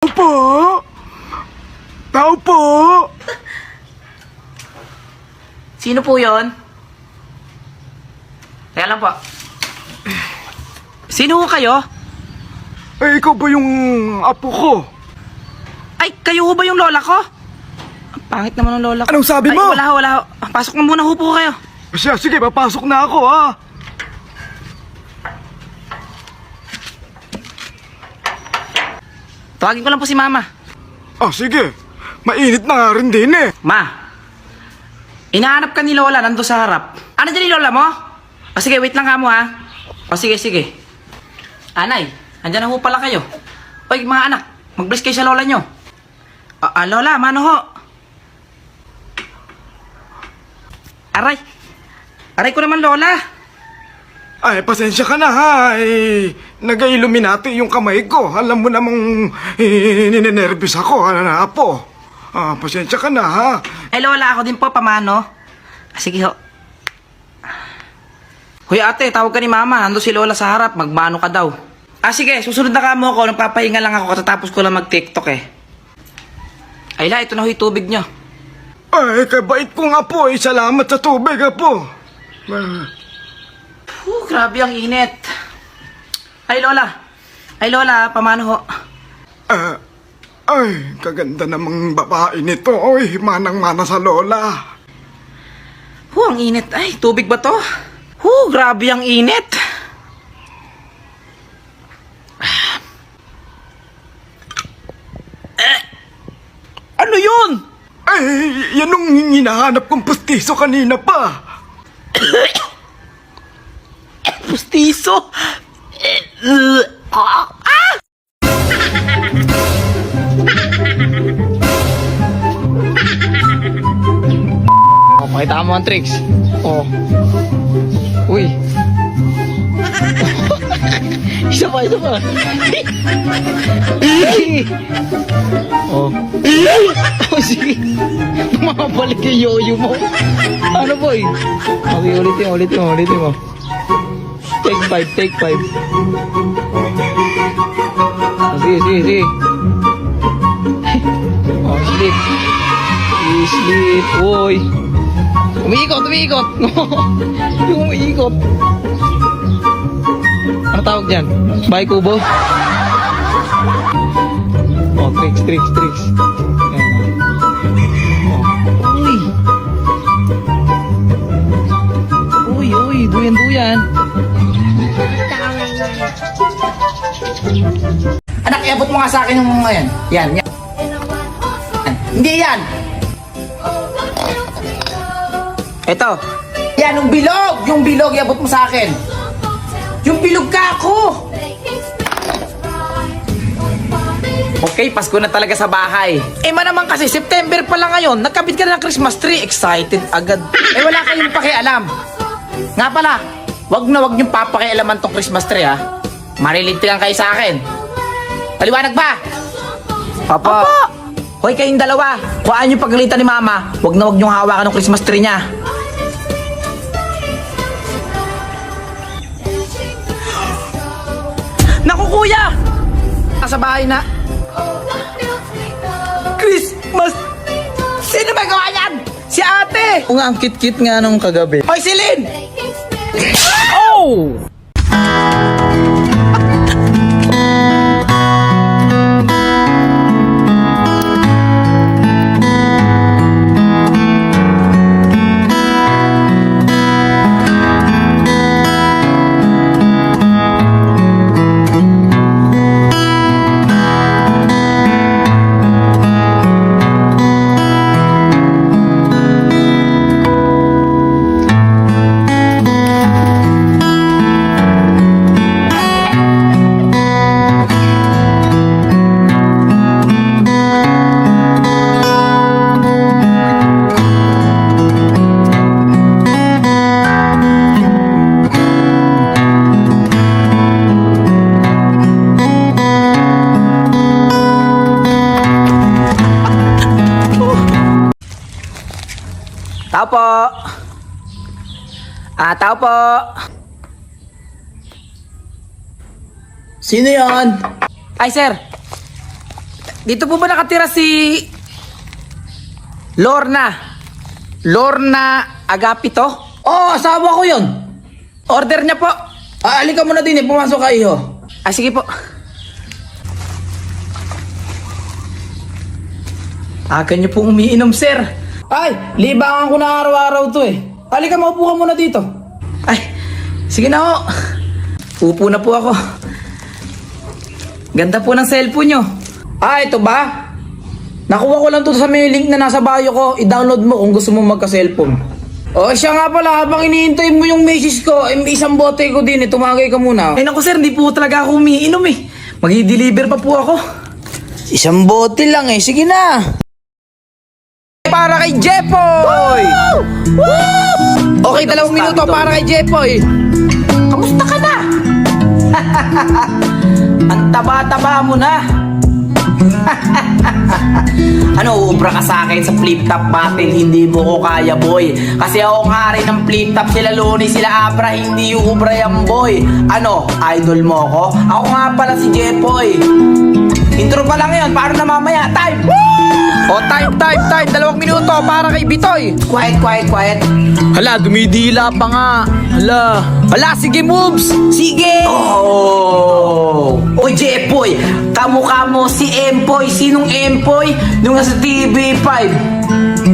Po? Tao po? Sino po yon? Kaya lang po. Sino ho kayo? Eh, ikaw ba yung apo ko? Ay, kayo ho ba yung lola ko? Ang pangit naman ng lola ko. Anong sabi mo? Ay, wala ho. Pasok na muna ho po kayo. Siya, sige, papasok na ako, ha? Tawagin ko lang po si mama. Ah, sige. Mainit na nga rin din, eh. Ma, inahanap ka ni lola nando sa harap. Ano dyan ni lola mo? O sige, wait lang ka mo ha. O sige. Anay, andyan na ho pala kayo. Oy, mga anak, mag-bless kayo sa lola nyo. Lola, mano ho? Aray ko naman, lola. Ay, pasensya ka na, ha? Eh, nag-illuminati yung kamay ko. Alam mo namang ninenervous ako, apo. Ah, pasensya ka na, ha? Eh, lola, ako din po, pamano. Sige ho. Hoy ate, tawag ka ni mama. Ando si lola sa harap, magmano ka daw. Sige, susunod na ka mo ako. Nagpapahinga lang ako katatapos ko lang mag-tiktok eh. Ay la, ito na ho yung tubig nyo. Ay, kabait ko nga po, eh. Salamat sa tubig, apo. Grabe ang init. Ay lola, pamano ho? Ay, kaganda namang babae nito. Oy, manang-mana sa lola. Ang init. Ay, tubig ba to? Grabe ang init. Ano yun? Ay, yan ang hinahanap kong pustiso kanina pa. Pustiso? Pakita mo ang tricks. Uy. Isa pa. Sige. Mabalik yung yoyo mo. Ano boy? Okay, ulitin mo. Take 5. Sige. Sleep. Uy. Umiikot. Yung umiikot. Ano tawag dyan? Bahay kubo? Tricks. Uy, duyan. Anak, iabot mo nga sa akin yung ngayon. Yan. Hindi yan. Ito. Yan, yung bilog, iabot mo sa akin. Yung bilog ka ako. Okay, Pasko na talaga sa bahay. Naman kasi, September pa lang ngayon, nagkabit ka na ng Christmas tree. Excited agad. Wala kayong pakialam. Nga pala, wag niyong papakialaman tong Christmas tree, ha? Marilintigan kayo sa akin. Paliwanag ba? Papa. Hoy, kayong dalawa. Kuhaan yung pagalitan ni mama. Wag niyong hawakan ng Christmas tree niya. Naku, kuya! Nasa bahay na. Christmas! Sino ba gawa yan? Si ate! Kung ang kit-kit nga nung kagabi. Hoy, si Lynn! Oh! Tao po. Tao po. Sino yan? Ay, sir. dito po ba nakatira si Lorna? Lorna Agapito? Oo, asawa ko yun. Order niya po. Alika mo na din pumasok kayo. Sige po. Aga niyo pong umiinom, sir. Ay, libangan ko na araw-araw to eh. Halika, maupo ka muna dito. Ay, sige na ho. Upo na po ako. Ganda po ng cellphone nyo. Ito ba? Nakuha ko lang to sa may link na nasa bio ko. I-download mo kung gusto mo magka-cellphone. Siya nga pala, habang iniintay mo yung message ko, may isang bote ko din tumagay ka muna. Naku sir, hindi po talaga ako umiinom eh. Mag-i-deliver pa po ako. Isang bote lang sige na. Para kay Jepoy! Okay, 2 minuto para kay Jepoy. Kamusta ka na? Ang taba-taba mo na. Ano, ubra ka sa akin sa flip-top battle? Hindi mo ko kaya, boy. Kasi ako ang hari ng flip-top. Sila Loni, sila Abra, hindi yung ubra yan, boy. Ano, idol mo ko? Ako nga pala si Jepoy. Intro pa lang yun, paano na mamaya? Time! Time! 2 minuto para kay Bitoy. Quiet. Hala, dumidila pa nga. Hala, sige moves. Sige. Oy, Jepoy, kamukha mo si Empoy. Sinong Empoy? Nung nasa TV5.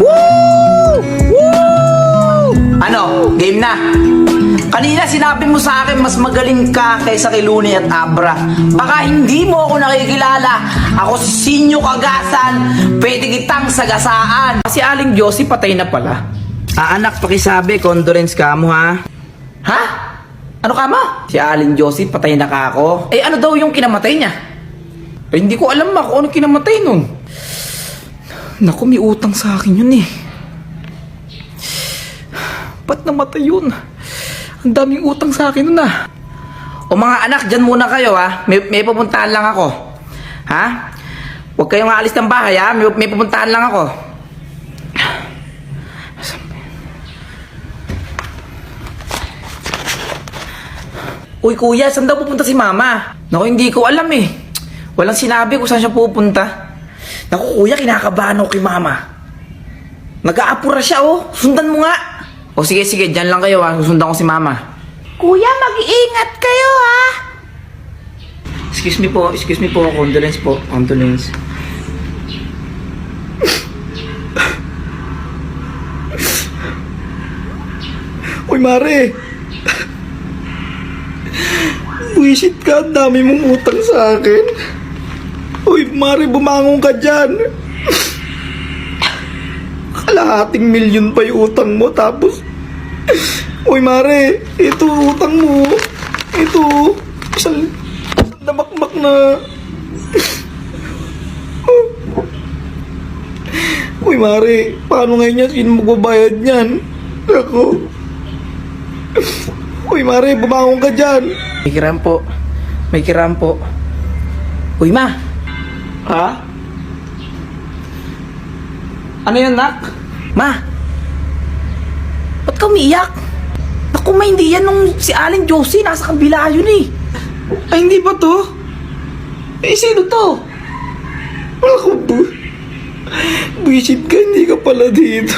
Woo! Ano, game na. Kanina sinabi mo sa akin mas magaling ka kaysa kay Luni at Abra. Baka hindi mo ako nakikilala. Ako si Sinyo Kagasan. Pwede kitang sagasaan. Si Aling Josie patay na pala. Anak, pakisabi, condolence ka mo ha. Ha? Ano ka mo? Si Aling Josie patay na ka ako. Ano daw yung kinamatay niya? Hindi ko alam kung ano kinamatay nun. Naku, may utang sa akin yun eh. Ba't namatay yun? Ang daming utang sa akin nun mga anak, dyan muna kayo May pupuntahan lang ako. Huwag kayong aalis ng bahay May pupuntahan lang ako. Uy kuya, saan daw pupunta si mama? Naku, hindi ko alam eh. Walang sinabi kung saan siya pupunta. Naku kuya, kinakabahan ako kay mama. Nag-aapura siya Sundan mo nga. Sige, dyan lang kayo susundan ko si mama. Kuya, mag-iingat kayo Excuse me po, condolence po, condolence. Uy, Mare. Buisit ka, ang dami mong utang sa akin. Uy, Mare, bumangon ka dyan. Kalahating milyon pa yung utang mo, tapos... Uy, Mare, ito utang mo. Ito, isang damakmak na. Uy, Mare, paano ngayon yan? Sino magbabayad niyan? Ako. Uy, Mare, bumangon ka dyan. May kiram po. Uy, ma. Ano yun, nak? Ma. Ba't ka umiiyak? Naku, ma, hindi yan nung si Aling Josie. Nasa kabila yun eh. Ay, hindi ba to? Sino to? Ako, buisit ka, hindi ka pala dito.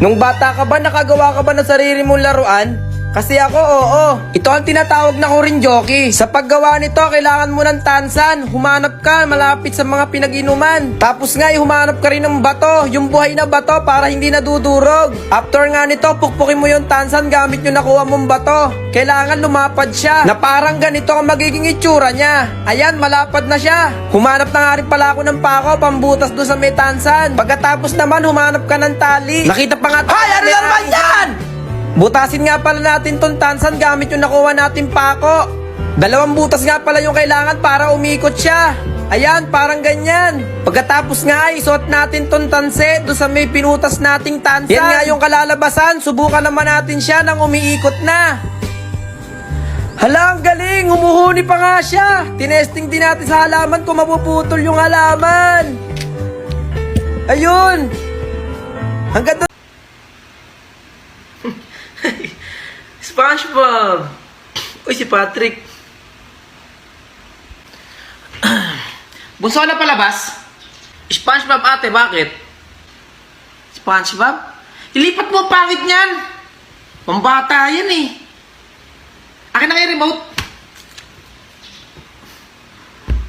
Nung bata ka ba, nakagawa ka ba ng sarili mong laruan? Kasi ako, oo. Ito ang tinatawag na Korinjoki. Sa paggawa nito, kailangan mo ng tansan. Humanap ka malapit sa mga pinag-inuman. Tapos nga, humanap ka rin ng bato. Yung buhay na bato para hindi nadudurog. After nga nito, pukpukin mo yung tansan gamit yung nakuha mong bato. Kailangan lumapad siya. Na parang ganito ang magiging itsura niya. Ayan, malapad na siya. Humanap na nga rin pala ako ng pako, pambutas doon sa may tansan. Pagkatapos naman, humanap ka ng tali. Nakita pa nga. Ay, ano na naman yan? Butasin nga pala natin tong tansan gamit yung nakuha natin pako. 2 butas nga pala yung kailangan para umikot siya. Ayan, parang ganyan. Pagkatapos nga, isuot natin tong tanse doon sa may pinutas nating tansan. Yan nga yung kalalabasan. Subukan naman natin siya nang umiikot na. Hala, ang galing! Humuhuni pa nga siya. Tinesting din natin sa halaman kung mapuputol yung halaman. Ayun. Hanggang doon. SpongeBob! Uy, si Patrick. Bunso na palabas? SpongeBob ate, bakit? SpongeBob? Ilipat mo ang pangit niyan. Pambata yan eh. Akin na nga yung remote.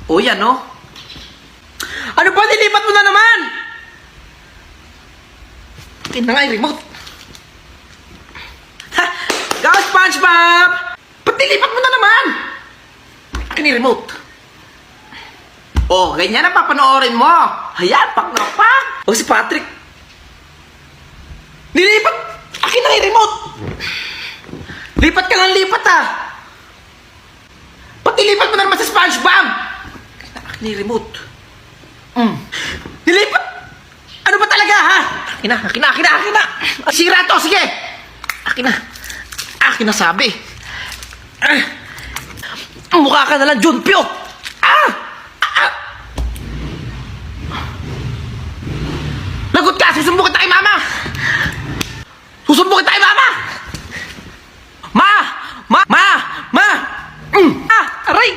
O yan oh. Ano ba? Nilipat mo na naman! Akin na nga yung remote. Ha! Go SpongeBob! Ba't nilipat mo na naman? Akin yung remote. Oh, ganyan ang papanoorin mo. Ayan, pak na pak. O si Patrick. Nilipat. Akin na yung remote. Lipat ka ng lipat ah. Ba't nilipat mo na naman sa SpongeBob? Akin na yung remote. Nilipat. Ano ba talaga ha? Akin na. Sira to, sige. Akin na sabi. Mukha ka na lang, Junpyo. Lagot ka! Susumbong kita kay Mama! Susumbong kita kay Mama! Ma! Aray!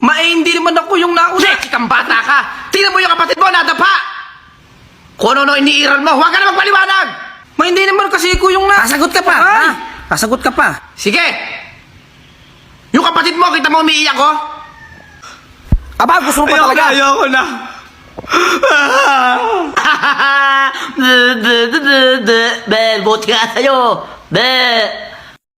Ma, hindi naman ako yung nauna. Kitang bata ka! Tingnan mo yung kapatid mo, nadapa! Kung ano iniiral mo, huwag ka na magpaliwanag! Ma, hindi naman kasi ko yung na... Sasagot ka pa, ha? Sasagot ka pa. Sige! Yung kapatid mo, kita mo umiiyak ko? Aba, gusto mo pa talaga? Ayoko na. Be, buti nga sa'yo. Be.